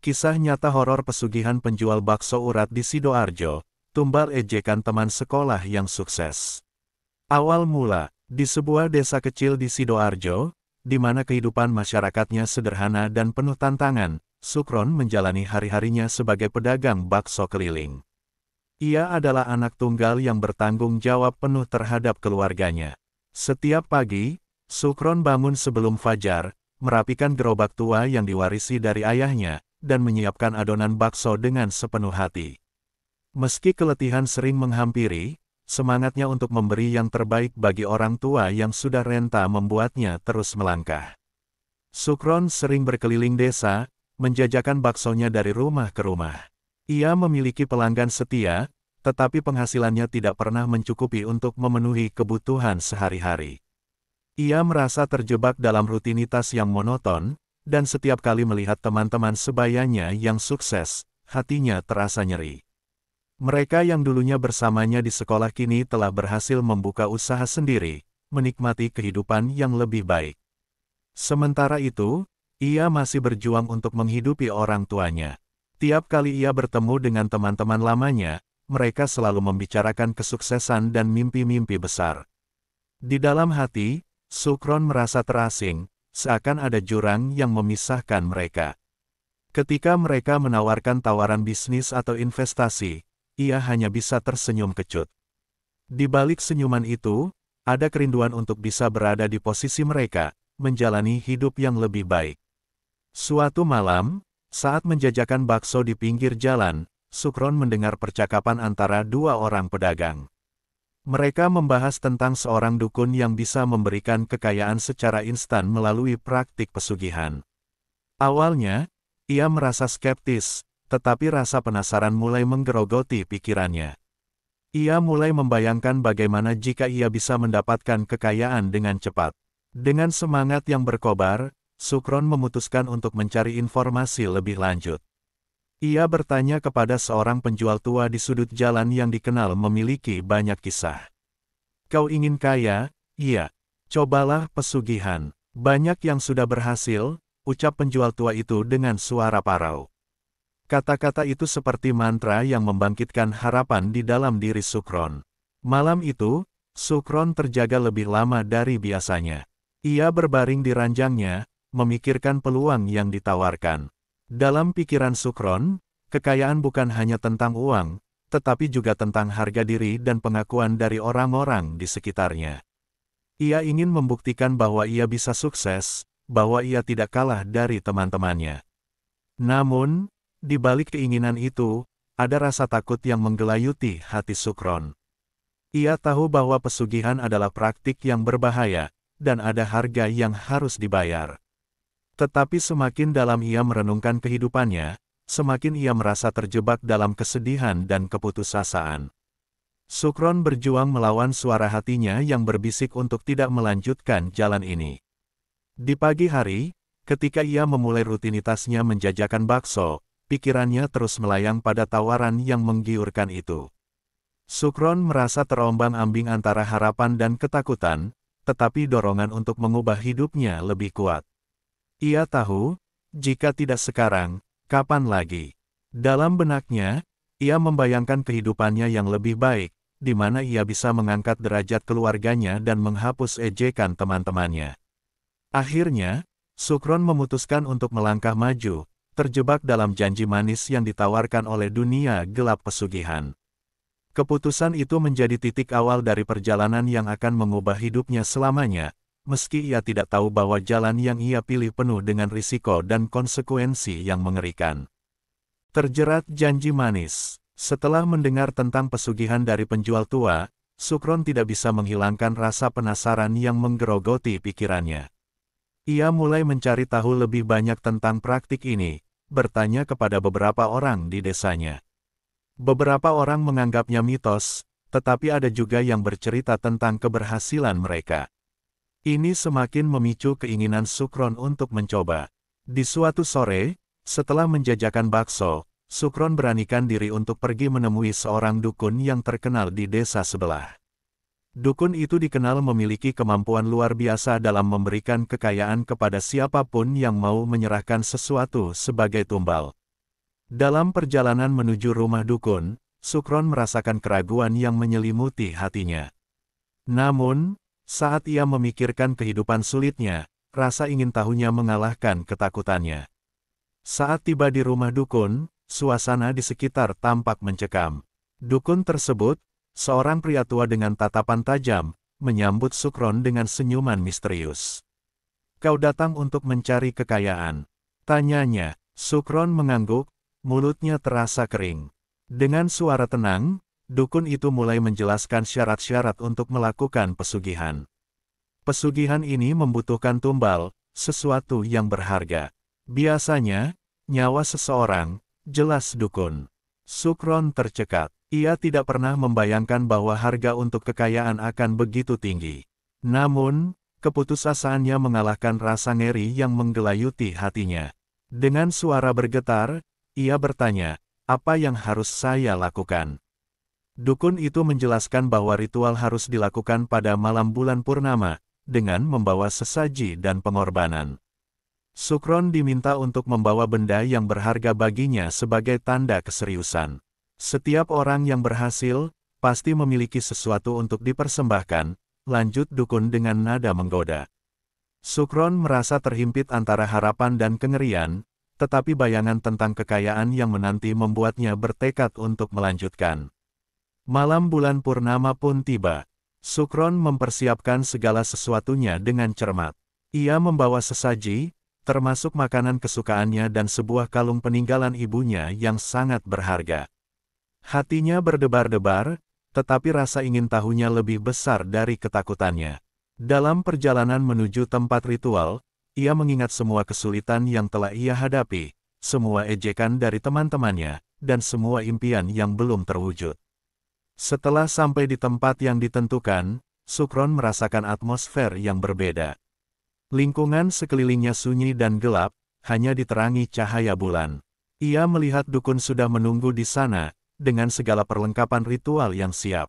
Kisah nyata horor pesugihan penjual bakso urat di Sidoarjo, tumbal ejekan teman sekolah yang sukses. Awal mula, di sebuah desa kecil di Sidoarjo, di mana kehidupan masyarakatnya sederhana dan penuh tantangan, Sukron menjalani hari-harinya sebagai pedagang bakso keliling. Ia adalah anak tunggal yang bertanggung jawab penuh terhadap keluarganya. Setiap pagi, Sukron bangun sebelum fajar, merapikan gerobak tua yang diwarisi dari ayahnya, dan menyiapkan adonan bakso dengan sepenuh hati. Meski keletihan sering menghampiri, semangatnya untuk memberi yang terbaik bagi orang tua yang sudah renta membuatnya terus melangkah. Sukron sering berkeliling desa, menjajakan baksonya dari rumah ke rumah. Ia memiliki pelanggan setia, tetapi penghasilannya tidak pernah mencukupi untuk memenuhi kebutuhan sehari-hari. Ia merasa terjebak dalam rutinitas yang monoton, dan setiap kali melihat teman-teman sebayanya yang sukses, hatinya terasa nyeri. Mereka yang dulunya bersamanya di sekolah kini telah berhasil membuka usaha sendiri, menikmati kehidupan yang lebih baik. Sementara itu, ia masih berjuang untuk menghidupi orang tuanya. Tiap kali ia bertemu dengan teman-teman lamanya, mereka selalu membicarakan kesuksesan dan mimpi-mimpi besar. Di dalam hati, Sukron merasa terasing, seakan ada jurang yang memisahkan mereka. Ketika mereka menawarkan tawaran bisnis atau investasi, ia hanya bisa tersenyum kecut. Di balik senyuman itu, ada kerinduan untuk bisa berada di posisi mereka, menjalani hidup yang lebih baik. Suatu malam, saat menjajakan bakso di pinggir jalan, Sukron mendengar percakapan antara dua orang pedagang. Mereka membahas tentang seorang dukun yang bisa memberikan kekayaan secara instan melalui praktik pesugihan. Awalnya, ia merasa skeptis, tetapi rasa penasaran mulai menggerogoti pikirannya. Ia mulai membayangkan bagaimana jika ia bisa mendapatkan kekayaan dengan cepat. Dengan semangat yang berkobar, Sukron memutuskan untuk mencari informasi lebih lanjut. Ia bertanya kepada seorang penjual tua di sudut jalan yang dikenal memiliki banyak kisah. "Kau ingin kaya?" "Iya." "Cobalah pesugihan. Banyak yang sudah berhasil," ucap penjual tua itu dengan suara parau. Kata-kata itu seperti mantra yang membangkitkan harapan di dalam diri Sukron. Malam itu, Sukron terjaga lebih lama dari biasanya. Ia berbaring di ranjangnya, memikirkan peluang yang ditawarkan. Dalam pikiran Sukron, kekayaan bukan hanya tentang uang, tetapi juga tentang harga diri dan pengakuan dari orang-orang di sekitarnya. Ia ingin membuktikan bahwa ia bisa sukses, bahwa ia tidak kalah dari teman-temannya. Namun, di balik keinginan itu, ada rasa takut yang menggelayuti hati Sukron. Ia tahu bahwa pesugihan adalah praktik yang berbahaya, dan ada harga yang harus dibayar. Tetapi semakin dalam ia merenungkan kehidupannya, semakin ia merasa terjebak dalam kesedihan dan keputusasaan. Sukron berjuang melawan suara hatinya yang berbisik untuk tidak melanjutkan jalan ini. Di pagi hari, ketika ia memulai rutinitasnya menjajakan bakso, pikirannya terus melayang pada tawaran yang menggiurkan itu. Sukron merasa terombang-ambing antara harapan dan ketakutan, tetapi dorongan untuk mengubah hidupnya lebih kuat. Ia tahu, jika tidak sekarang, kapan lagi? Dalam benaknya, ia membayangkan kehidupannya yang lebih baik, di mana ia bisa mengangkat derajat keluarganya dan menghapus ejekan teman-temannya. Akhirnya, Sukron memutuskan untuk melangkah maju, terjebak dalam janji manis yang ditawarkan oleh dunia gelap pesugihan. Keputusan itu menjadi titik awal dari perjalanan yang akan mengubah hidupnya selamanya, meski ia tidak tahu bahwa jalan yang ia pilih penuh dengan risiko dan konsekuensi yang mengerikan. Terjerat janji manis. Setelah mendengar tentang pesugihan dari penjual tua, Sukron tidak bisa menghilangkan rasa penasaran yang menggerogoti pikirannya. Ia mulai mencari tahu lebih banyak tentang praktik ini, bertanya kepada beberapa orang di desanya. Beberapa orang menganggapnya mitos, tetapi ada juga yang bercerita tentang keberhasilan mereka. Ini semakin memicu keinginan Sukron untuk mencoba. Di suatu sore, setelah menjajakan bakso, Sukron beranikan diri untuk pergi menemui seorang dukun yang terkenal di desa sebelah. Dukun itu dikenal memiliki kemampuan luar biasa dalam memberikan kekayaan kepada siapapun yang mau menyerahkan sesuatu sebagai tumbal. Dalam perjalanan menuju rumah dukun, Sukron merasakan keraguan yang menyelimuti hatinya. Namun, saat ia memikirkan kehidupan sulitnya, rasa ingin tahunya mengalahkan ketakutannya. Saat tiba di rumah dukun, suasana di sekitar tampak mencekam. Dukun tersebut, seorang pria tua dengan tatapan tajam, menyambut Sukron dengan senyuman misterius. "Kau datang untuk mencari kekayaan?" tanyanya. Sukron mengangguk, mulutnya terasa kering. Dengan suara tenang, dukun itu mulai menjelaskan syarat-syarat untuk melakukan pesugihan. Pesugihan ini membutuhkan tumbal, sesuatu yang berharga. Biasanya, nyawa seseorang, jelas dukun. Sukron tercekat. Ia tidak pernah membayangkan bahwa harga untuk kekayaan akan begitu tinggi. Namun, keputusasaannya mengalahkan rasa ngeri yang menggelayuti hatinya. Dengan suara bergetar, ia bertanya, "Apa yang harus saya lakukan?" Dukun itu menjelaskan bahwa ritual harus dilakukan pada malam bulan purnama, dengan membawa sesaji dan pengorbanan. Sukron diminta untuk membawa benda yang berharga baginya sebagai tanda keseriusan. Setiap orang yang berhasil, pasti memiliki sesuatu untuk dipersembahkan, lanjut dukun dengan nada menggoda. Sukron merasa terhimpit antara harapan dan kengerian, tetapi bayangan tentang kekayaan yang menanti membuatnya bertekad untuk melanjutkan. Malam bulan purnama pun tiba. Sukron mempersiapkan segala sesuatunya dengan cermat. Ia membawa sesaji, termasuk makanan kesukaannya dan sebuah kalung peninggalan ibunya yang sangat berharga. Hatinya berdebar-debar, tetapi rasa ingin tahunya lebih besar dari ketakutannya. Dalam perjalanan menuju tempat ritual, ia mengingat semua kesulitan yang telah ia hadapi, semua ejekan dari teman-temannya, dan semua impian yang belum terwujud. Setelah sampai di tempat yang ditentukan, Sukron merasakan atmosfer yang berbeda. Lingkungan sekelilingnya sunyi dan gelap, hanya diterangi cahaya bulan. Ia melihat dukun sudah menunggu di sana, dengan segala perlengkapan ritual yang siap.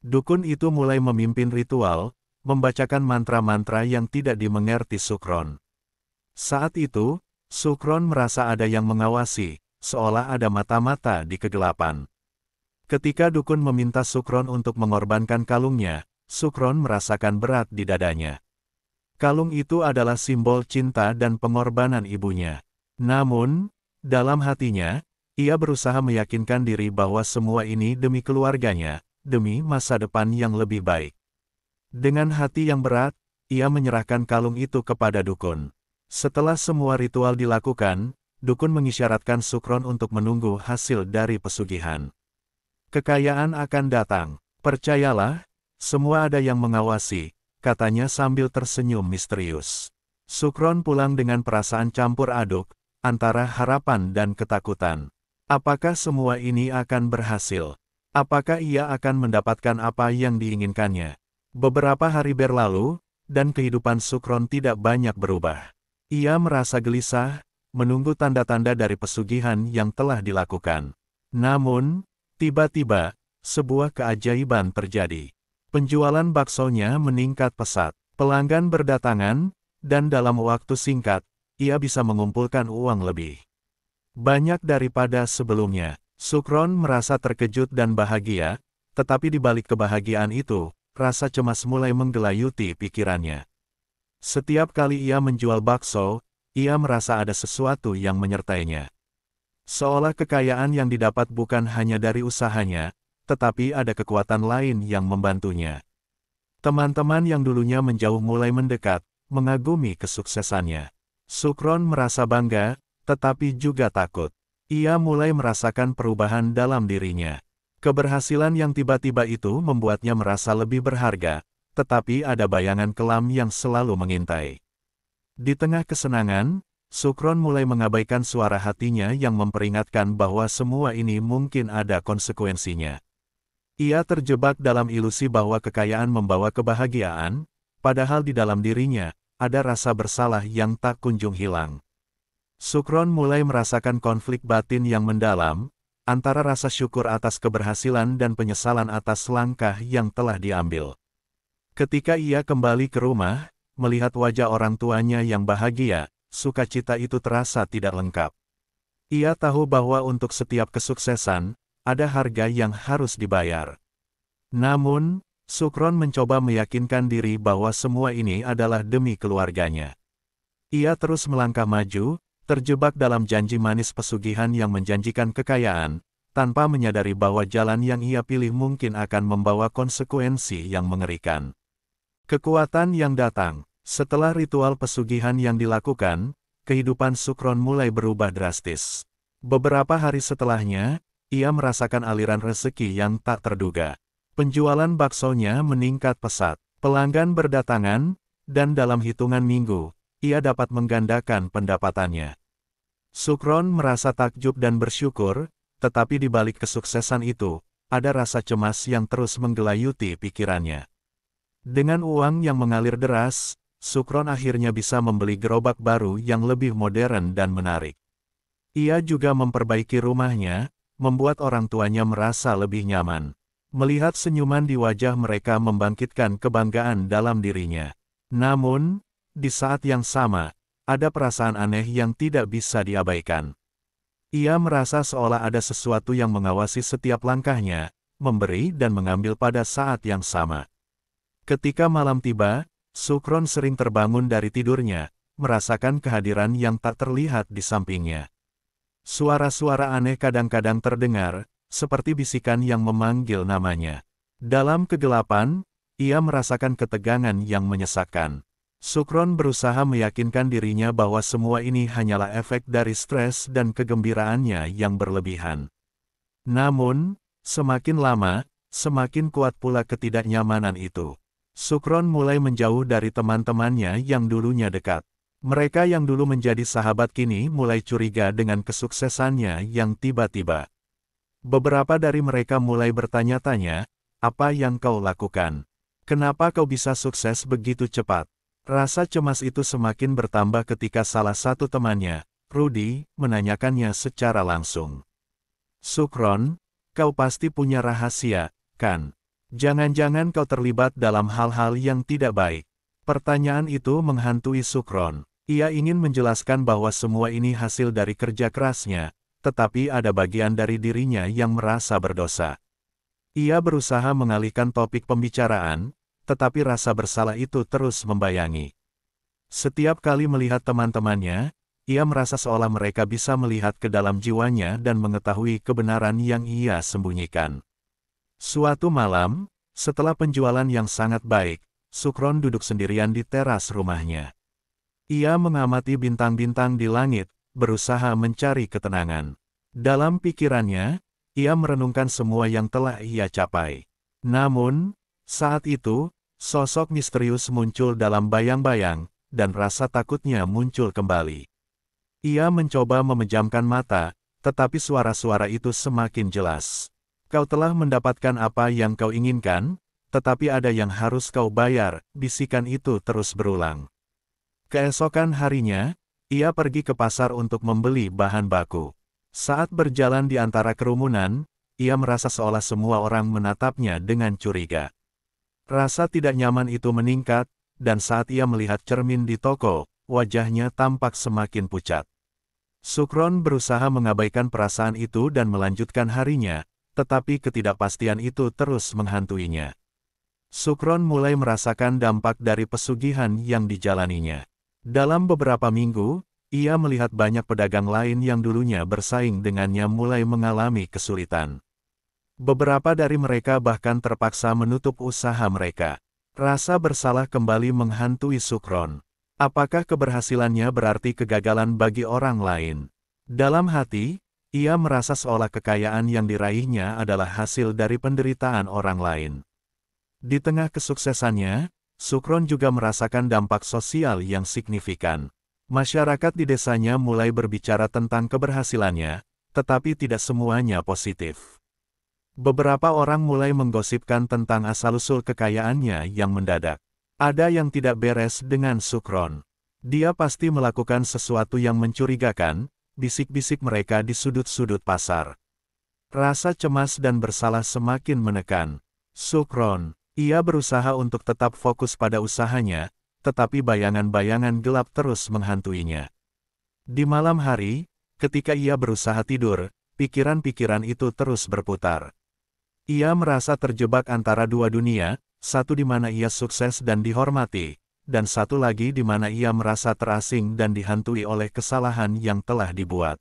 Dukun itu mulai memimpin ritual, membacakan mantra-mantra yang tidak dimengerti Sukron. Saat itu, Sukron merasa ada yang mengawasi, seolah ada mata-mata di kegelapan. Ketika dukun meminta Sukron untuk mengorbankan kalungnya, Sukron merasakan berat di dadanya. Kalung itu adalah simbol cinta dan pengorbanan ibunya. Namun, dalam hatinya, ia berusaha meyakinkan diri bahwa semua ini demi keluarganya, demi masa depan yang lebih baik. Dengan hati yang berat, ia menyerahkan kalung itu kepada dukun. Setelah semua ritual dilakukan, dukun mengisyaratkan Sukron untuk menunggu hasil dari pesugihan. "Kekayaan akan datang, percayalah, semua ada yang mengawasi," katanya sambil tersenyum misterius. Sukron pulang dengan perasaan campur aduk, antara harapan dan ketakutan. Apakah semua ini akan berhasil? Apakah ia akan mendapatkan apa yang diinginkannya? Beberapa hari berlalu, dan kehidupan Sukron tidak banyak berubah. Ia merasa gelisah, menunggu tanda-tanda dari pesugihan yang telah dilakukan. Namun, tiba-tiba, sebuah keajaiban terjadi. Penjualan baksonya meningkat pesat. Pelanggan berdatangan, dan dalam waktu singkat, ia bisa mengumpulkan uang lebih banyak daripada sebelumnya. Sukron merasa terkejut dan bahagia, tetapi di balik kebahagiaan itu, rasa cemas mulai menggelayuti pikirannya. Setiap kali ia menjual bakso, ia merasa ada sesuatu yang menyertainya. Seolah kekayaan yang didapat bukan hanya dari usahanya, tetapi ada kekuatan lain yang membantunya. Teman-teman yang dulunya menjauh mulai mendekat, mengagumi kesuksesannya. Sukron merasa bangga, tetapi juga takut. Ia mulai merasakan perubahan dalam dirinya. Keberhasilan yang tiba-tiba itu membuatnya merasa lebih berharga, tetapi ada bayangan kelam yang selalu mengintai. Di tengah kesenangan, Sukron mulai mengabaikan suara hatinya yang memperingatkan bahwa semua ini mungkin ada konsekuensinya. Ia terjebak dalam ilusi bahwa kekayaan membawa kebahagiaan, padahal di dalam dirinya, ada rasa bersalah yang tak kunjung hilang. Sukron mulai merasakan konflik batin yang mendalam, antara rasa syukur atas keberhasilan dan penyesalan atas langkah yang telah diambil. Ketika ia kembali ke rumah, melihat wajah orang tuanya yang bahagia, sukacita itu terasa tidak lengkap. Ia tahu bahwa untuk setiap kesuksesan, ada harga yang harus dibayar. Namun, Sukron mencoba meyakinkan diri bahwa semua ini adalah demi keluarganya. Ia terus melangkah maju, terjebak dalam janji manis pesugihan yang menjanjikan kekayaan, tanpa menyadari bahwa jalan yang ia pilih mungkin akan membawa konsekuensi yang mengerikan. Kekuatan yang datang. Setelah ritual pesugihan yang dilakukan, kehidupan Sukron mulai berubah drastis. Beberapa hari setelahnya, ia merasakan aliran rezeki yang tak terduga. Penjualan baksonya meningkat pesat, pelanggan berdatangan, dan dalam hitungan minggu, ia dapat menggandakan pendapatannya. Sukron merasa takjub dan bersyukur, tetapi di balik kesuksesan itu, ada rasa cemas yang terus menggelayuti pikirannya. Dengan uang yang mengalir deras, Sukron akhirnya bisa membeli gerobak baru yang lebih modern dan menarik. Ia juga memperbaiki rumahnya, membuat orang tuanya merasa lebih nyaman. Melihat senyuman di wajah mereka membangkitkan kebanggaan dalam dirinya. Namun, di saat yang sama, ada perasaan aneh yang tidak bisa diabaikan. Ia merasa seolah ada sesuatu yang mengawasi setiap langkahnya, memberi dan mengambil pada saat yang sama. Ketika malam tiba, Sukron sering terbangun dari tidurnya, merasakan kehadiran yang tak terlihat di sampingnya. Suara-suara aneh kadang-kadang terdengar, seperti bisikan yang memanggil namanya. Dalam kegelapan, ia merasakan ketegangan yang menyesakkan. Sukron berusaha meyakinkan dirinya bahwa semua ini hanyalah efek dari stres dan kegembiraannya yang berlebihan. Namun, semakin lama, semakin kuat pula ketidaknyamanan itu. Sukron mulai menjauh dari teman-temannya yang dulunya dekat. Mereka yang dulu menjadi sahabat kini mulai curiga dengan kesuksesannya yang tiba-tiba. Beberapa dari mereka mulai bertanya-tanya, "Apa yang kau lakukan? Kenapa kau bisa sukses begitu cepat?" Rasa cemas itu semakin bertambah ketika salah satu temannya, Rudy, menanyakannya secara langsung. "Sukron, kau pasti punya rahasia, kan? Jangan-jangan kau terlibat dalam hal-hal yang tidak baik?" Pertanyaan itu menghantui Sukron. Ia ingin menjelaskan bahwa semua ini hasil dari kerja kerasnya, tetapi ada bagian dari dirinya yang merasa berdosa. Ia berusaha mengalihkan topik pembicaraan, tetapi rasa bersalah itu terus membayangi. Setiap kali melihat teman-temannya, ia merasa seolah mereka bisa melihat ke dalam jiwanya dan mengetahui kebenaran yang ia sembunyikan. Suatu malam, setelah penjualan yang sangat baik, Sukron duduk sendirian di teras rumahnya. Ia mengamati bintang-bintang di langit, berusaha mencari ketenangan. Dalam pikirannya, ia merenungkan semua yang telah ia capai. Namun, saat itu, sosok misterius muncul dalam bayang-bayang, dan rasa takutnya muncul kembali. Ia mencoba memejamkan mata, tetapi suara-suara itu semakin jelas. "Kau telah mendapatkan apa yang kau inginkan, tetapi ada yang harus kau bayar," bisikan itu terus berulang. Keesokan harinya, ia pergi ke pasar untuk membeli bahan baku. Saat berjalan di antara kerumunan, ia merasa seolah semua orang menatapnya dengan curiga. Rasa tidak nyaman itu meningkat, dan saat ia melihat cermin di toko, wajahnya tampak semakin pucat. Sukron berusaha mengabaikan perasaan itu dan melanjutkan harinya, tetapi ketidakpastian itu terus menghantuinya. Sukron mulai merasakan dampak dari pesugihan yang dijalaninya. Dalam beberapa minggu, ia melihat banyak pedagang lain yang dulunya bersaing dengannya mulai mengalami kesulitan. Beberapa dari mereka bahkan terpaksa menutup usaha mereka. Rasa bersalah kembali menghantui Sukron. Apakah keberhasilannya berarti kegagalan bagi orang lain? Dalam hati, ia merasa seolah kekayaan yang diraihnya adalah hasil dari penderitaan orang lain. Di tengah kesuksesannya, Sukron juga merasakan dampak sosial yang signifikan. Masyarakat di desanya mulai berbicara tentang keberhasilannya, tetapi tidak semuanya positif. Beberapa orang mulai menggosipkan tentang asal-usul kekayaannya yang mendadak. Ada yang tidak beres dengan Sukron. Dia pasti melakukan sesuatu yang mencurigakan, bisik-bisik mereka di sudut-sudut pasar. Rasa cemas dan bersalah semakin menekan Sukron. Ia berusaha untuk tetap fokus pada usahanya, tetapi bayangan-bayangan gelap terus menghantuinya. Di malam hari, Ketika ia berusaha tidur, pikiran-pikiran itu terus berputar. Ia merasa terjebak antara dua dunia, satu di mana ia sukses dan dihormati, dan satu lagi di mana ia merasa terasing dan dihantui oleh kesalahan yang telah dibuat.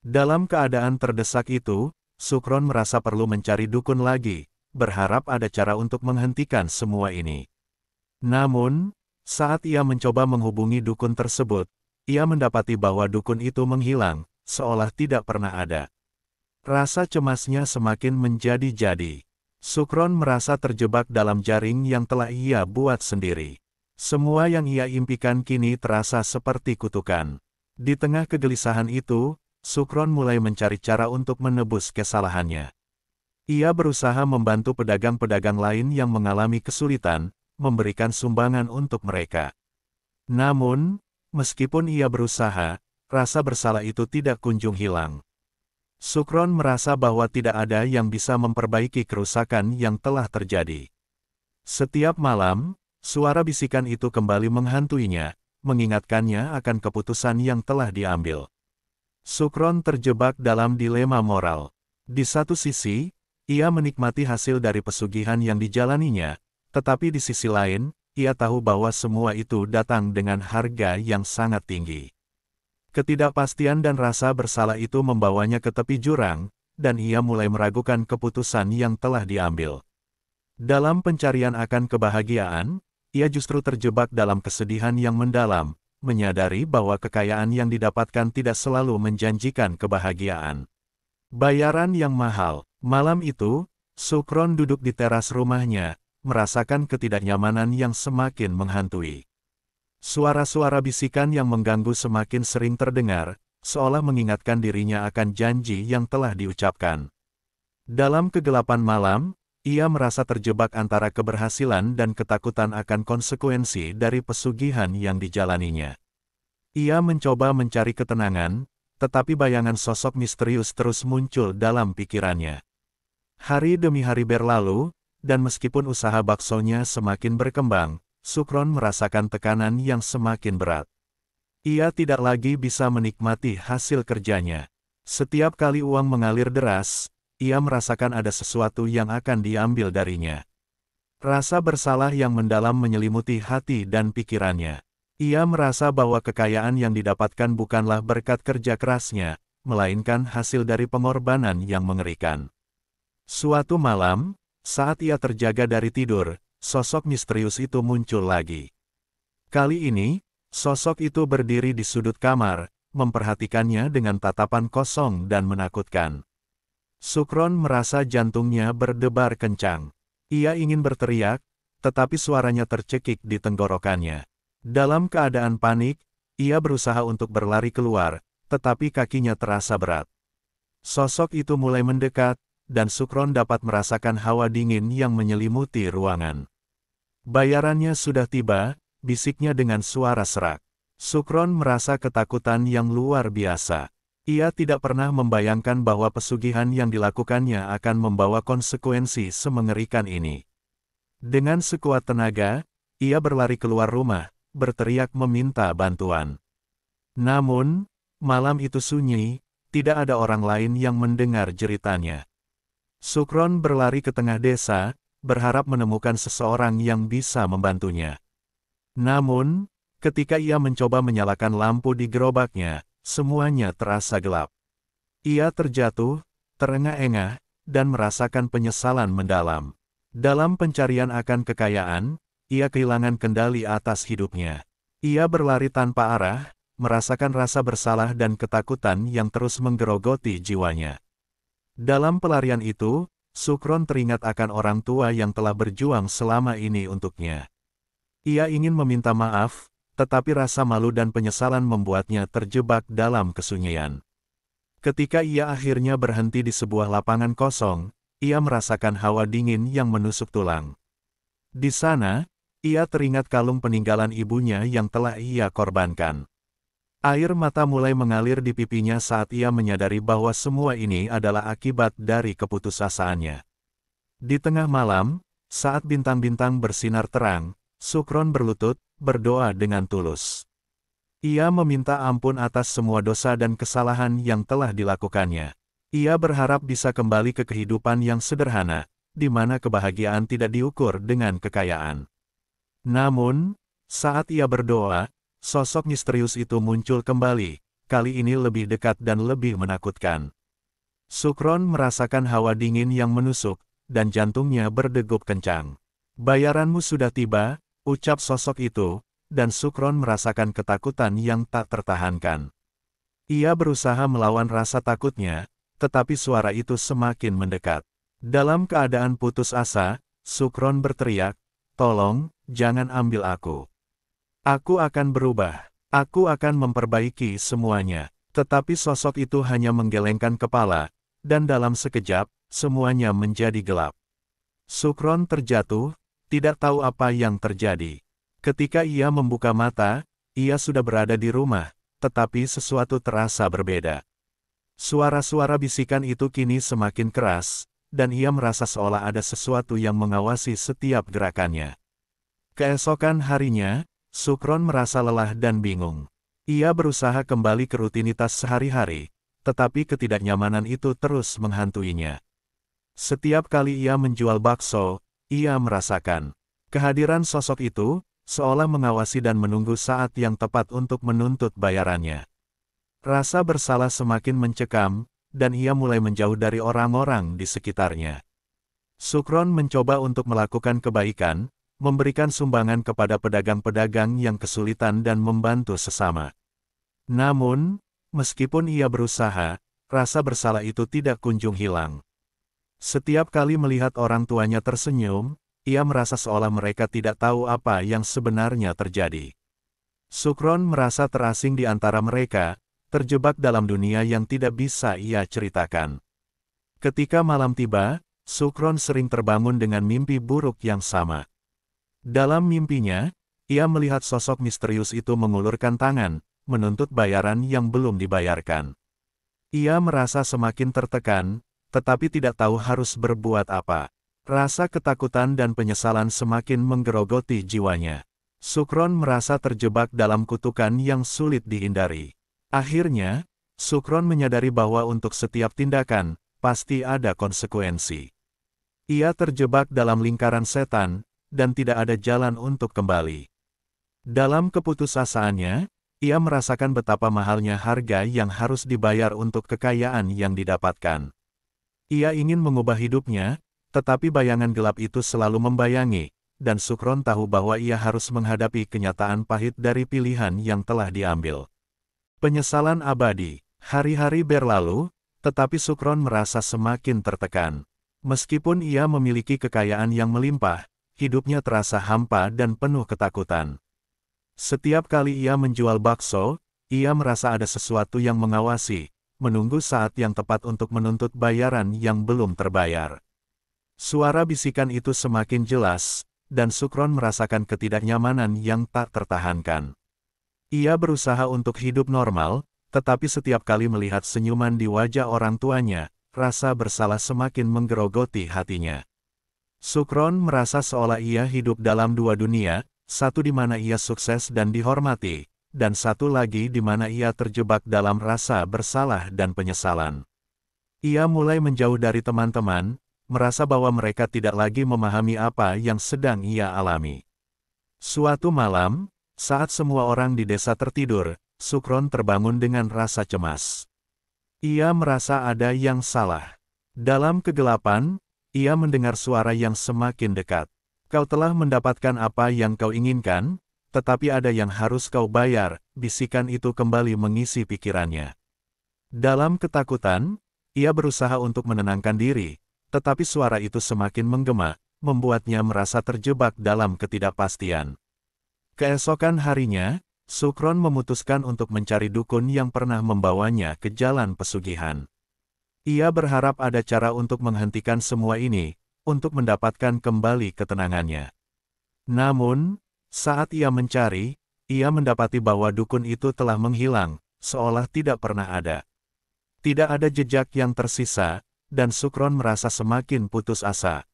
Dalam keadaan terdesak itu, Sukron merasa perlu mencari dukun lagi, berharap ada cara untuk menghentikan semua ini. Namun, saat ia mencoba menghubungi dukun tersebut, ia mendapati bahwa dukun itu menghilang, seolah tidak pernah ada. Rasa cemasnya semakin menjadi-jadi. Sukron merasa terjebak dalam jaring yang telah ia buat sendiri. Semua yang ia impikan kini terasa seperti kutukan. Di tengah kegelisahan itu, Sukron mulai mencari cara untuk menebus kesalahannya. Ia berusaha membantu pedagang-pedagang lain yang mengalami kesulitan, memberikan sumbangan untuk mereka. Namun, meskipun ia berusaha, rasa bersalah itu tidak kunjung hilang. Sukron merasa bahwa tidak ada yang bisa memperbaiki kerusakan yang telah terjadi. Setiap malam, suara bisikan itu kembali menghantuinya, mengingatkannya akan keputusan yang telah diambil. Sukron terjebak dalam dilema moral. Di satu sisi, ia menikmati hasil dari pesugihan yang dijalaninya, tetapi di sisi lain, ia tahu bahwa semua itu datang dengan harga yang sangat tinggi. Ketidakpastian dan rasa bersalah itu membawanya ke tepi jurang, dan ia mulai meragukan keputusan yang telah diambil. Dalam pencarian akan kebahagiaan, ia justru terjebak dalam kesedihan yang mendalam, menyadari bahwa kekayaan yang didapatkan tidak selalu menjanjikan kebahagiaan. Bayaran yang mahal. Malam itu, Sukron duduk di teras rumahnya, merasakan ketidaknyamanan yang semakin menghantui. Suara-suara bisikan yang mengganggu semakin sering terdengar, seolah mengingatkan dirinya akan janji yang telah diucapkan. Dalam kegelapan malam, ia merasa terjebak antara keberhasilan dan ketakutan akan konsekuensi dari pesugihan yang dijalaninya. Ia mencoba mencari ketenangan, tetapi bayangan sosok misterius terus muncul dalam pikirannya. Hari demi hari berlalu, dan meskipun usaha baksonya semakin berkembang, Sukron merasakan tekanan yang semakin berat. Ia tidak lagi bisa menikmati hasil kerjanya. Setiap kali uang mengalir deras, ia merasakan ada sesuatu yang akan diambil darinya. Rasa bersalah yang mendalam menyelimuti hati dan pikirannya. Ia merasa bahwa kekayaan yang didapatkan bukanlah berkat kerja kerasnya, melainkan hasil dari pengorbanan yang mengerikan. Suatu malam, saat ia terjaga dari tidur, sosok misterius itu muncul lagi. Kali ini, sosok itu berdiri di sudut kamar, memperhatikannya dengan tatapan kosong dan menakutkan. Sukron merasa jantungnya berdebar kencang. Ia ingin berteriak, tetapi suaranya tercekik di tenggorokannya. Dalam keadaan panik, ia berusaha untuk berlari keluar, tetapi kakinya terasa berat. Sosok itu mulai mendekat, dan Sukron dapat merasakan hawa dingin yang menyelimuti ruangan. Bayarannya sudah tiba, bisiknya dengan suara serak. Sukron merasa ketakutan yang luar biasa. Ia tidak pernah membayangkan bahwa pesugihan yang dilakukannya akan membawa konsekuensi semengerikan ini. Dengan sekuat tenaga, ia berlari keluar rumah, berteriak meminta bantuan. Namun, malam itu sunyi, tidak ada orang lain yang mendengar jeritannya. Sukron berlari ke tengah desa, berharap menemukan seseorang yang bisa membantunya. Namun, ketika ia mencoba menyalakan lampu di gerobaknya, semuanya terasa gelap. Ia terjatuh, terengah-engah, dan merasakan penyesalan mendalam. Dalam pencarian akan kekayaan, ia kehilangan kendali atas hidupnya. Ia berlari tanpa arah, merasakan rasa bersalah dan ketakutan yang terus menggerogoti jiwanya. Dalam pelarian itu, Sukron teringat akan orang tua yang telah berjuang selama ini untuknya. Ia ingin meminta maaf, tetapi rasa malu dan penyesalan membuatnya terjebak dalam kesunyian. Ketika ia akhirnya berhenti di sebuah lapangan kosong, ia merasakan hawa dingin yang menusuk tulang. Di sana, ia teringat kalung peninggalan ibunya yang telah ia korbankan. Air mata mulai mengalir di pipinya saat ia menyadari bahwa semua ini adalah akibat dari keputusasaannya. Di tengah malam, saat bintang-bintang bersinar terang, Sukron berlutut, berdoa dengan tulus. Ia meminta ampun atas semua dosa dan kesalahan yang telah dilakukannya. Ia berharap bisa kembali ke kehidupan yang sederhana, di mana kebahagiaan tidak diukur dengan kekayaan. Namun, saat ia berdoa, sosok misterius itu muncul kembali, kali ini lebih dekat dan lebih menakutkan. Sukron merasakan hawa dingin yang menusuk, dan jantungnya berdegup kencang. "Bayaranmu sudah tiba," ucap sosok itu, dan Sukron merasakan ketakutan yang tak tertahankan. Ia berusaha melawan rasa takutnya, tetapi suara itu semakin mendekat. Dalam keadaan putus asa, Sukron berteriak, "Tolong, jangan ambil aku. Aku akan berubah. Aku akan memperbaiki semuanya." Tetapi sosok itu hanya menggelengkan kepala, dan dalam sekejap, semuanya menjadi gelap. Sukron terjatuh, tidak tahu apa yang terjadi. Ketika ia membuka mata, ia sudah berada di rumah, tetapi sesuatu terasa berbeda. Suara-suara bisikan itu kini semakin keras, dan ia merasa seolah ada sesuatu yang mengawasi setiap gerakannya. Keesokan harinya, Sukron merasa lelah dan bingung. Ia berusaha kembali ke rutinitas sehari-hari, tetapi ketidaknyamanan itu terus menghantuinya. Setiap kali ia menjual bakso, ia merasakan kehadiran sosok itu, seolah mengawasi dan menunggu saat yang tepat untuk menuntut bayarannya. Rasa bersalah semakin mencekam, dan ia mulai menjauh dari orang-orang di sekitarnya. Sukron mencoba untuk melakukan kebaikan, memberikan sumbangan kepada pedagang-pedagang yang kesulitan dan membantu sesama. Namun, meskipun ia berusaha, rasa bersalah itu tidak kunjung hilang. Setiap kali melihat orang tuanya tersenyum, ia merasa seolah mereka tidak tahu apa yang sebenarnya terjadi. Sukron merasa terasing di antara mereka, terjebak dalam dunia yang tidak bisa ia ceritakan. Ketika malam tiba, Sukron sering terbangun dengan mimpi buruk yang sama. Dalam mimpinya, ia melihat sosok misterius itu mengulurkan tangan, menuntut bayaran yang belum dibayarkan. Ia merasa semakin tertekan, tetapi tidak tahu harus berbuat apa. Rasa ketakutan dan penyesalan semakin menggerogoti jiwanya. Sukron merasa terjebak dalam kutukan yang sulit dihindari. Akhirnya, Sukron menyadari bahwa untuk setiap tindakan, pasti ada konsekuensi. Ia terjebak dalam lingkaran setan, dan tidak ada jalan untuk kembali. Dalam keputusasaannya, ia merasakan betapa mahalnya harga yang harus dibayar untuk kekayaan yang didapatkan. Ia ingin mengubah hidupnya, tetapi bayangan gelap itu selalu membayangi, dan Sukron tahu bahwa ia harus menghadapi kenyataan pahit dari pilihan yang telah diambil. Penyesalan abadi. Hari-hari berlalu, tetapi Sukron merasa semakin tertekan. Meskipun ia memiliki kekayaan yang melimpah, hidupnya terasa hampa dan penuh ketakutan. Setiap kali ia menjual bakso, ia merasa ada sesuatu yang mengawasi, menunggu saat yang tepat untuk menuntut bayaran yang belum terbayar. Suara bisikan itu semakin jelas, dan Sukron merasakan ketidaknyamanan yang tak tertahankan. Ia berusaha untuk hidup normal, tetapi setiap kali melihat senyuman di wajah orang tuanya, rasa bersalah semakin menggerogoti hatinya. Sukron merasa seolah ia hidup dalam dua dunia, satu di mana ia sukses dan dihormati, dan satu lagi di mana ia terjebak dalam rasa bersalah dan penyesalan. Ia mulai menjauh dari teman-teman, merasa bahwa mereka tidak lagi memahami apa yang sedang ia alami. Suatu malam, saat semua orang di desa tertidur, Sukron terbangun dengan rasa cemas. Ia merasa ada yang salah. Dalam kegelapan, ia mendengar suara yang semakin dekat. "Kau telah mendapatkan apa yang kau inginkan, tetapi ada yang harus kau bayar," bisikan itu kembali mengisi pikirannya. Dalam ketakutan, ia berusaha untuk menenangkan diri, tetapi suara itu semakin menggema, membuatnya merasa terjebak dalam ketidakpastian. Keesokan harinya, Sukron memutuskan untuk mencari dukun yang pernah membawanya ke jalan pesugihan. Ia berharap ada cara untuk menghentikan semua ini, untuk mendapatkan kembali ketenangannya. Namun, saat ia mencari, ia mendapati bahwa dukun itu telah menghilang, seolah tidak pernah ada. Tidak ada jejak yang tersisa, dan Sukron merasa semakin putus asa.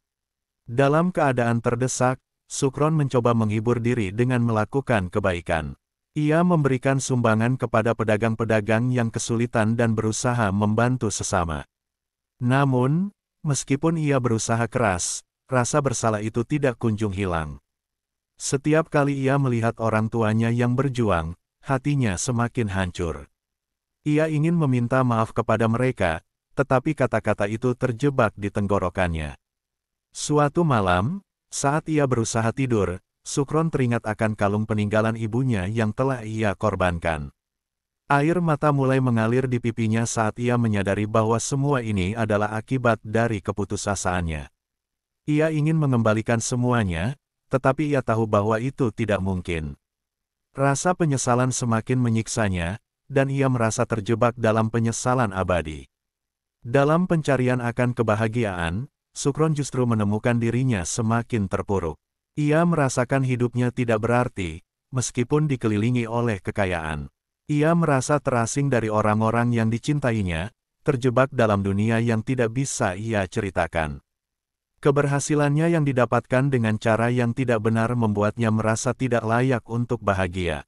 Dalam keadaan terdesak, Sukron mencoba menghibur diri dengan melakukan kebaikan. Ia memberikan sumbangan kepada pedagang-pedagang yang kesulitan dan berusaha membantu sesama. Namun, meskipun ia berusaha keras, rasa bersalah itu tidak kunjung hilang. Setiap kali ia melihat orang tuanya yang berjuang, hatinya semakin hancur. Ia ingin meminta maaf kepada mereka, tetapi kata-kata itu terjebak di tenggorokannya. Suatu malam, saat ia berusaha tidur, Sukron teringat akan kalung peninggalan ibunya yang telah ia korbankan. Air mata mulai mengalir di pipinya saat ia menyadari bahwa semua ini adalah akibat dari keputusasaannya. Ia ingin mengembalikan semuanya, tetapi ia tahu bahwa itu tidak mungkin. Rasa penyesalan semakin menyiksanya, dan ia merasa terjebak dalam penyesalan abadi. Dalam pencarian akan kebahagiaan, Sukron justru menemukan dirinya semakin terpuruk. Ia merasakan hidupnya tidak berarti, meskipun dikelilingi oleh kekayaan. Ia merasa terasing dari orang-orang yang dicintainya, terjebak dalam dunia yang tidak bisa ia ceritakan. Keberhasilannya yang didapatkan dengan cara yang tidak benar membuatnya merasa tidak layak untuk bahagia.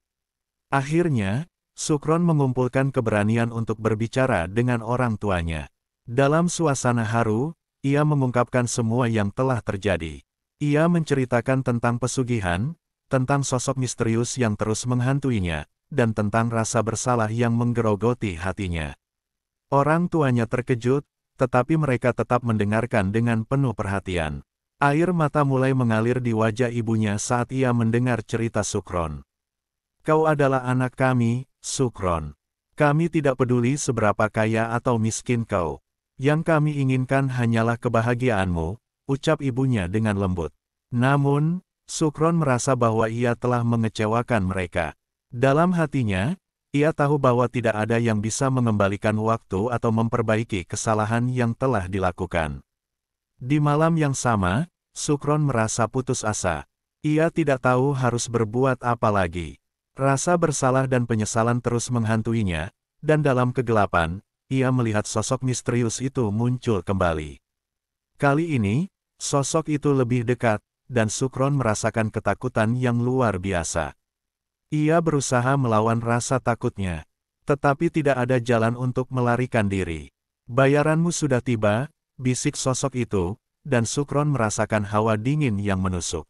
Akhirnya, Sukron mengumpulkan keberanian untuk berbicara dengan orang tuanya. Dalam suasana haru, ia mengungkapkan semua yang telah terjadi. Ia menceritakan tentang pesugihan, tentang sosok misterius yang terus menghantuinya, dan tentang rasa bersalah yang menggerogoti hatinya. Orang tuanya terkejut, tetapi mereka tetap mendengarkan dengan penuh perhatian. Air mata mulai mengalir di wajah ibunya saat ia mendengar cerita Sukron. "Kau adalah anak kami, Sukron. Kami tidak peduli seberapa kaya atau miskin kau. Yang kami inginkan hanyalah kebahagiaanmu," ucap ibunya dengan lembut. Namun, Sukron merasa bahwa ia telah mengecewakan mereka. Dalam hatinya, ia tahu bahwa tidak ada yang bisa mengembalikan waktu atau memperbaiki kesalahan yang telah dilakukan. Di malam yang sama, Sukron merasa putus asa. Ia tidak tahu harus berbuat apa lagi. Rasa bersalah dan penyesalan terus menghantuinya, dan dalam kegelapan, ia melihat sosok misterius itu muncul kembali. Kali ini, sosok itu lebih dekat, dan Sukron merasakan ketakutan yang luar biasa. Ia berusaha melawan rasa takutnya, tetapi tidak ada jalan untuk melarikan diri. "Bayaranmu sudah tiba," bisik sosok itu, dan Sukron merasakan hawa dingin yang menusuk.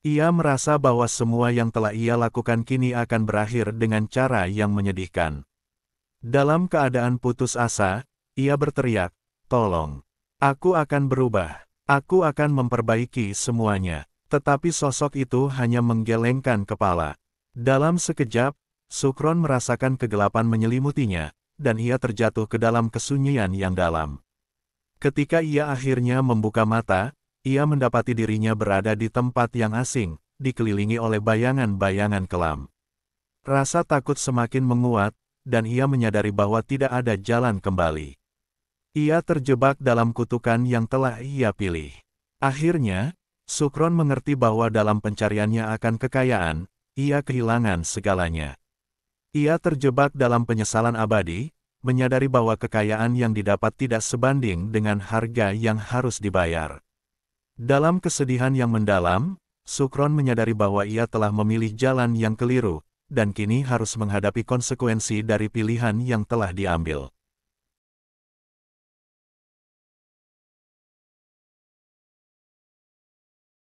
Ia merasa bahwa semua yang telah ia lakukan kini akan berakhir dengan cara yang menyedihkan. Dalam keadaan putus asa, ia berteriak, "Tolong! Aku akan berubah. Aku akan memperbaiki semuanya." Tetapi sosok itu hanya menggelengkan kepala. Dalam sekejap, Sukron merasakan kegelapan menyelimutinya, dan ia terjatuh ke dalam kesunyian yang dalam. Ketika ia akhirnya membuka mata, ia mendapati dirinya berada di tempat yang asing, dikelilingi oleh bayangan-bayangan kelam. Rasa takut semakin menguat, dan ia menyadari bahwa tidak ada jalan kembali. Ia terjebak dalam kutukan yang telah ia pilih. Akhirnya, Sukron mengerti bahwa dalam pencariannya akan kekayaan, ia kehilangan segalanya. Ia terjebak dalam penyesalan abadi, menyadari bahwa kekayaan yang didapat tidak sebanding dengan harga yang harus dibayar. Dalam kesedihan yang mendalam, Sukron menyadari bahwa ia telah memilih jalan yang keliru, dan kini harus menghadapi konsekuensi dari pilihan yang telah diambil.